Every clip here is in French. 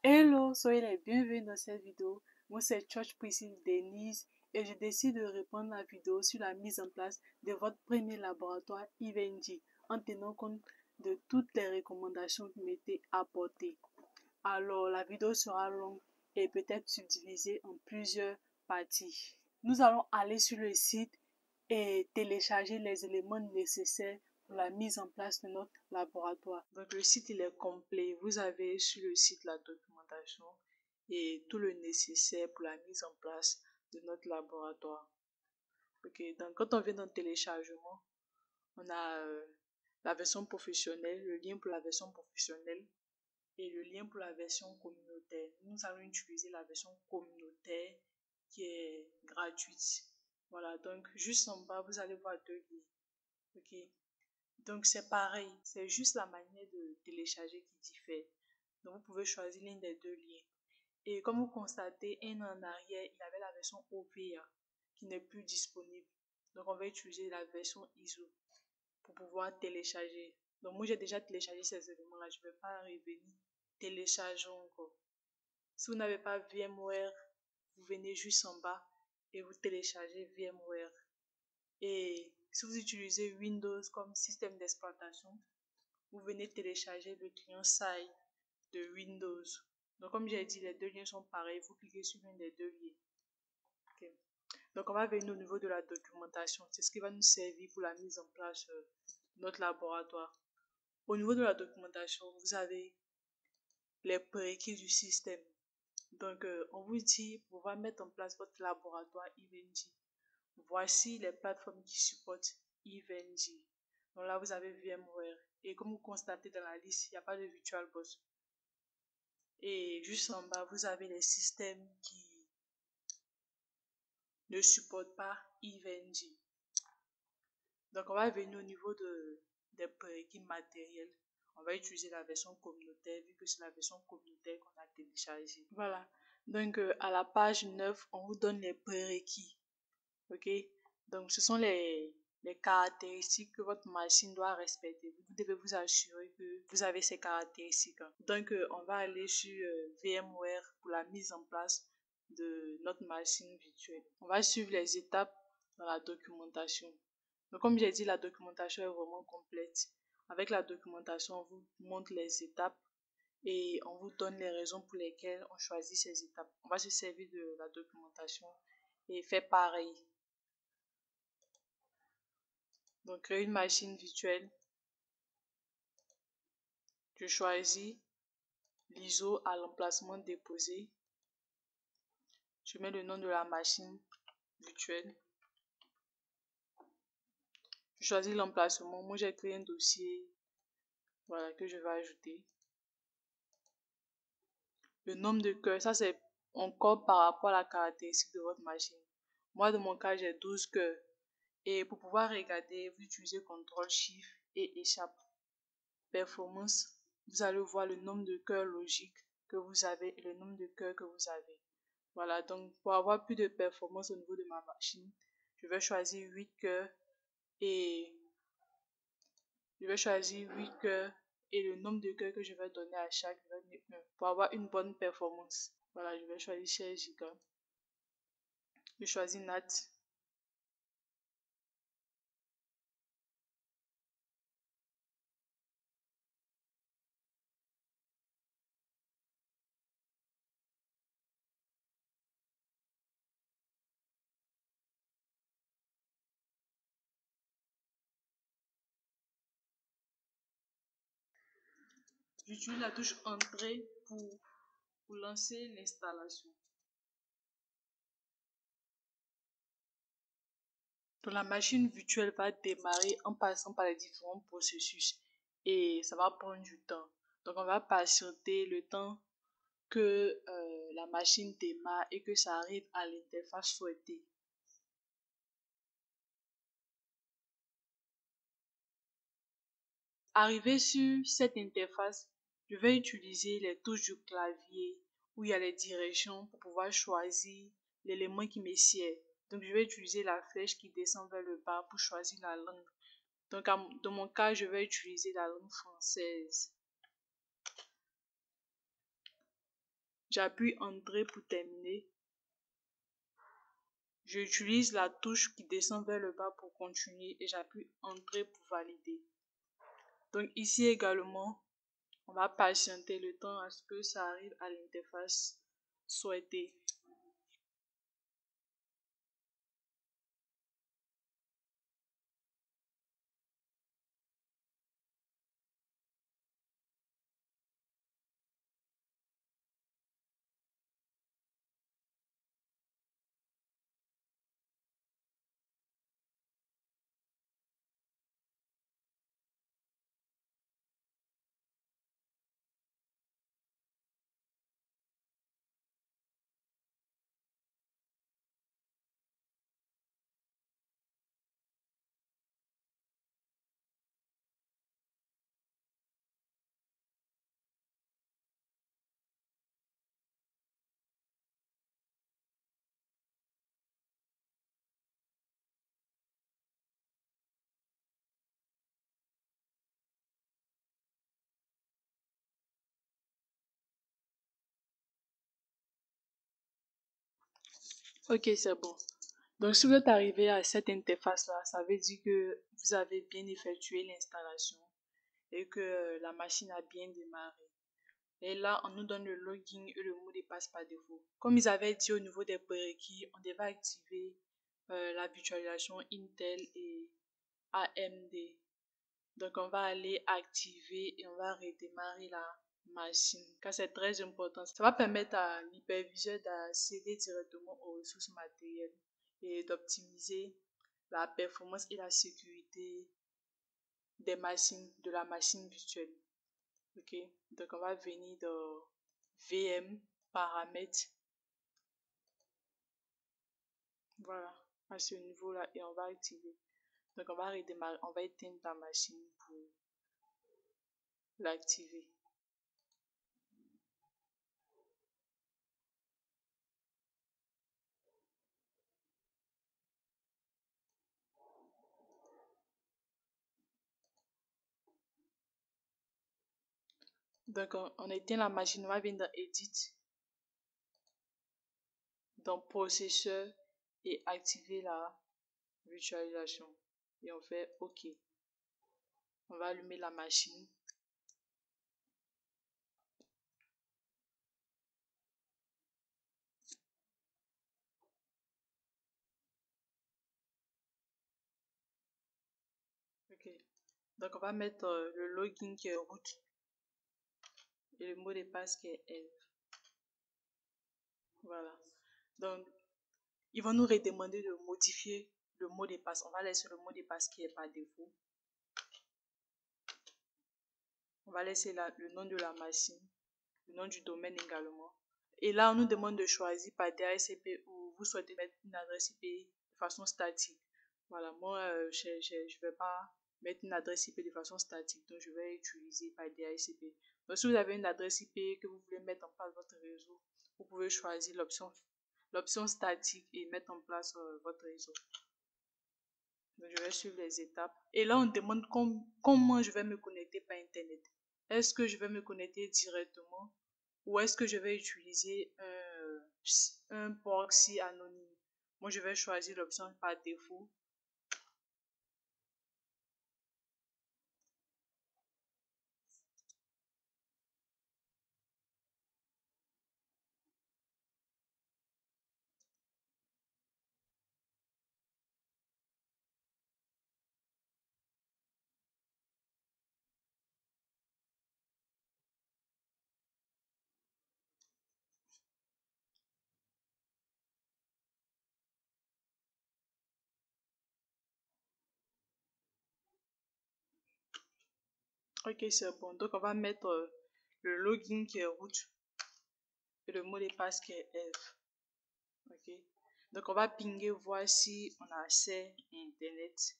Hello, soyez les bienvenus dans cette vidéo. Moi, c'est Church Priscille Denise et je décide de répondre à la vidéo sur la mise en place de votre premier laboratoire IVNG en tenant compte de toutes les recommandations qui m'étaient apportées. Alors, la vidéo sera longue et peut-être subdivisée en plusieurs parties. Nous allons aller sur le site et télécharger les éléments nécessaires pour la mise en place de notre laboratoire. Donc le site il est complet. Vous avez sur le site la documentation et tout le nécessaire pour la mise en place de notre laboratoire. Ok, donc quand on vient dans le téléchargement, on a la version professionnelle, le lien pour la version professionnelle et le lien pour la version communautaire. Nous allons utiliser la version communautaire qui est gratuite. Voilà, donc juste en bas, vous allez voir deux liens. Ok, donc c'est pareil, c'est juste la manière de télécharger qui diffère. Donc vous pouvez choisir l'un des deux liens. Et comme vous constatez, un an en arrière, il avait la version OPA qui n'est plus disponible. Donc on va utiliser la version ISO pour pouvoir télécharger. Donc moi j'ai déjà téléchargé ces éléments-là, je ne vais pas revenir télécharger encore. Si vous n'avez pas VMware, vous venez juste en bas et vous téléchargez VMware. Et si vous utilisez Windows comme système d'exploitation, vous venez télécharger le client SAI de Windows. Donc comme j'ai dit, les deux liens sont pareils, vous cliquez sur l'un des deux liens. Okay. Donc on va venir au niveau de la documentation, c'est ce qui va nous servir pour la mise en place de notre laboratoire. Au niveau de la documentation, vous avez les prérequis du système. Donc on vous dit, pour pouvoir mettre en place votre laboratoire IVNG, voici les plateformes qui supportent IVNG. Donc là, vous avez VMware. Et comme vous constatez dans la liste, il n'y a pas de VirtualBox. Et juste en bas, vous avez les systèmes qui ne supportent pas IVNG. Donc, on va venir au niveau des prérequis matériels. On va utiliser la version communautaire, vu que c'est la version communautaire qu'on a téléchargée. Voilà. Donc, à la page 9, on vous donne les prérequis. Ok? Donc, ce sont les caractéristiques que votre machine doit respecter. Vous devez vous assurer que vous avez ces caractéristiques. Donc, on va aller sur VMware pour la mise en place de notre machine virtuelle. On va suivre les étapes dans la documentation. Donc, comme j'ai dit, la documentation est vraiment complète. Avec la documentation, on vous montre les étapes et on vous donne les raisons pour lesquelles on choisit ces étapes. On va se servir de la documentation et faire pareil. Donc, créer une machine virtuelle. Je choisis l'ISO à l'emplacement déposé. Je mets le nom de la machine virtuelle. Je choisis l'emplacement. Moi, j'ai créé un dossier, voilà, que je vais ajouter. Le nombre de cœurs, ça c'est encore par rapport à la caractéristique de votre machine. Moi, dans mon cas, j'ai 12 cœurs. Et pour pouvoir regarder, vous utilisez CTRL-SHIFT et échappe. Performance, vous allez voir le nombre de cœurs logiques que vous avez et le nombre de cœurs que vous avez. Voilà, donc pour avoir plus de performance au niveau de ma machine, je vais choisir 8 cœurs et le nombre de cœurs que je vais donner à chaque, je vais mettre 1 pour avoir une bonne performance. Voilà, je vais choisir 16 Go. Je choisis NAT. J'utilise la touche Entrée pour lancer l'installation. Donc la machine virtuelle va démarrer en passant par les différents processus et ça va prendre du temps. Donc on va patienter le temps que la machine démarre et que ça arrive à l'interface souhaitée. Arrivé sur cette interface, je vais utiliser les touches du clavier où il y a les directions pour pouvoir choisir l'élément qui me sied. Donc je vais utiliser la flèche qui descend vers le bas pour choisir la langue. Donc dans mon cas, je vais utiliser la langue française. J'appuie Entrée pour terminer. J'utilise la touche qui descend vers le bas pour continuer et j'appuie Entrée pour valider. Donc ici également, on va patienter le temps à ce que ça arrive à l'interface souhaitée. Ok, c'est bon. Donc si vous êtes arrivé à cette interface-là, ça veut dire que vous avez bien effectué l'installation et que la machine a bien démarré. Et là, on nous donne le login et le mot de passe par défaut. Comme ils avaient dit au niveau des prérequis, on devait activer la virtualisation Intel et AMD. Donc, on va aller activer et on va redémarrer la machine. Car c'est très important. Ça va permettre à l'hyperviseur d'accéder directement aux ressources matérielles et d'optimiser la performance et la sécurité des machines, de la machine virtuelle. Ok, donc on va venir dans VM, paramètres, voilà, à ce niveau-là et on va activer. Donc on va redémarrer, on va éteindre la machine pour l'activer. Donc on éteint la machine, on va venir dans Edit, dans Processeur et activer la virtualisation. Et on fait OK. On va allumer la machine. OK. Donc on va mettre le login qui est root et le mot de passe qui est L. Voilà. Donc ils vont nous redemander de modifier le mot de passe. On va laisser le mot de passe qui est par défaut. On va laisser le nom de la machine, le nom du domaine également. Et là, on nous demande de choisir par DHCP ou vous souhaitez mettre une adresse IP de façon statique. Voilà, moi, je ne vais pas mettre une adresse IP de façon statique, donc je vais utiliser par DHCP. Donc, si vous avez une adresse IP que vous voulez mettre en place votre réseau, vous pouvez choisir l'option statique et mettre en place votre réseau. Donc, je vais suivre les étapes. Et là, on demande comment je vais me connecter par Internet. Est-ce que je vais me connecter directement ou est-ce que je vais utiliser un proxy anonyme? Moi, je vais choisir l'option par défaut. Ok, c'est bon. Donc, on va mettre le login qui est root et le mot de passe qui est F. Ok. Donc, on va pinguer, voir si on a accès à Internet.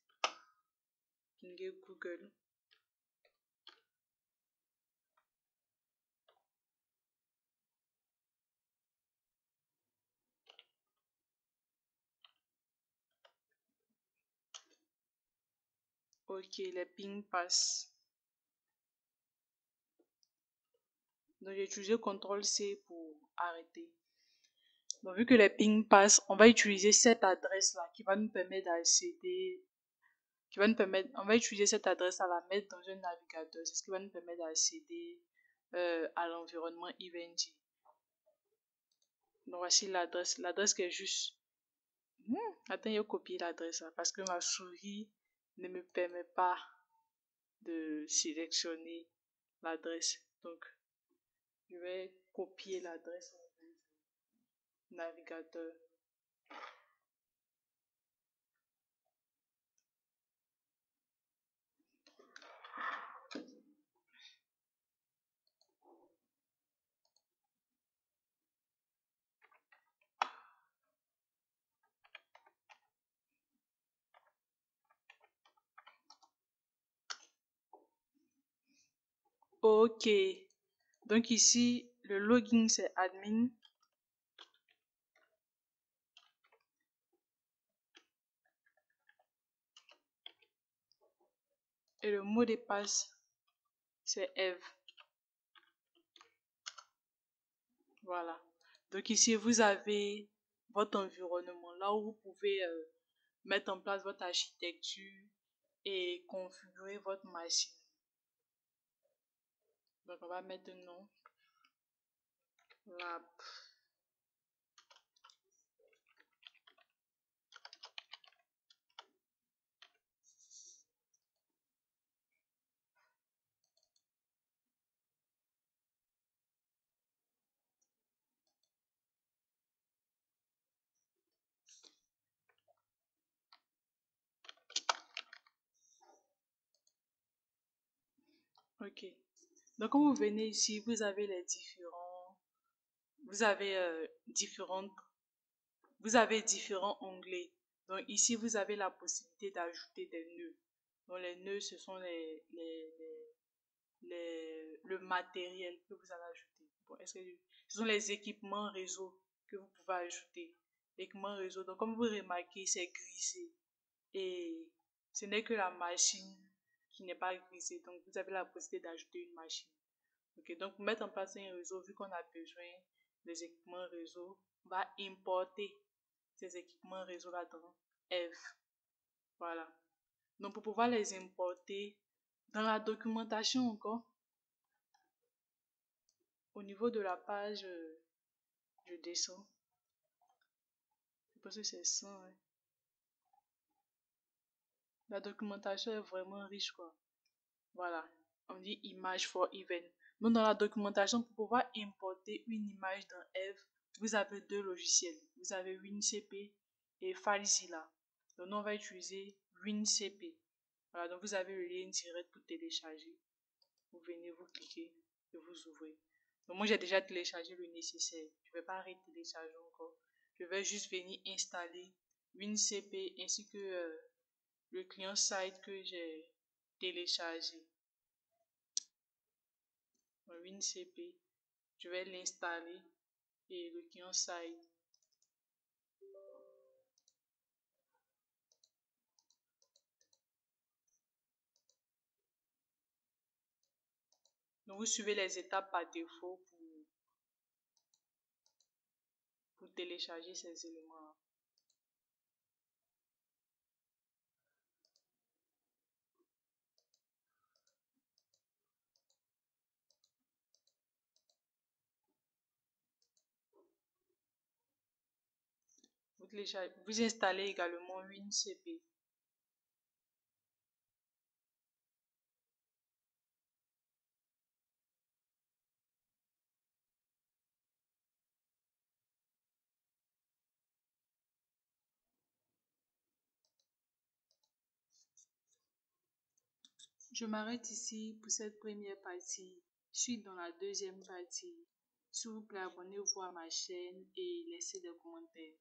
Pinguer Google. Ok, les ping passent. Donc, j'ai utilisé CTRL-C pour arrêter. Donc, vu que les pings passent, on va utiliser cette adresse-là qui va nous permettre d'accéder, on va utiliser cette adresse à la mettre dans un navigateur. C'est ce qui va nous permettre d'accéder à l'environnement Eventy. Donc, voici l'adresse qui est juste. Attends, je vais copier l'adresse parce que ma souris ne me permet pas de sélectionner l'adresse. Donc, je vais copier l'adresse navigateur. Ok. Donc ici, le login c'est admin. Et le mot de passe c'est Eve. Voilà. Donc ici, vous avez votre environnement, là où vous pouvez mettre en place votre architecture et configurer votre machine. Donc on va mettre un nom. Lab. Ok. Donc quand vous venez ici, vous avez les différents, vous avez différents onglets. Donc ici, vous avez la possibilité d'ajouter des nœuds. Donc les nœuds, ce sont le matériel que vous allez ajouter. Bon, ce sont les équipements réseau que vous pouvez ajouter. Équipements réseau. Donc comme vous remarquez, c'est grisé. Et ce n'est que la machine qui n'est pas grisée. Donc vous avez la possibilité d'ajouter une machine. Ok, donc pour mettre en place un réseau, vu qu'on a besoin des équipements réseau, on va importer ces équipements réseau là dans Eve. Voilà. Donc pour pouvoir les importer dans la documentation encore, au niveau de la page, je descends. Je pense que c'est ça. Hein. La documentation est vraiment riche quoi. Voilà. On dit image for event. Donc dans la documentation, pour pouvoir importer une image dans Eve, vous avez deux logiciels. Vous avez WinCP et FileZilla. Donc nous, on va utiliser WinCP. Voilà, donc vous avez le lien direct pour télécharger. Vous venez, vous cliquez et vous ouvrez. Donc moi, j'ai déjà téléchargé le nécessaire. Je ne vais pas télécharger encore. Je vais juste venir installer WinCP ainsi que le client site que j'ai téléchargé. WinCP, je vais l'installer et le client site. Donc vous suivez les étapes par défaut pour télécharger ces éléments. Vous installez également WinCP. Je m'arrête ici pour cette première partie. Je suis dans la deuxième partie. S'il vous plaît, abonnez-vous à ma chaîne et laissez des commentaires.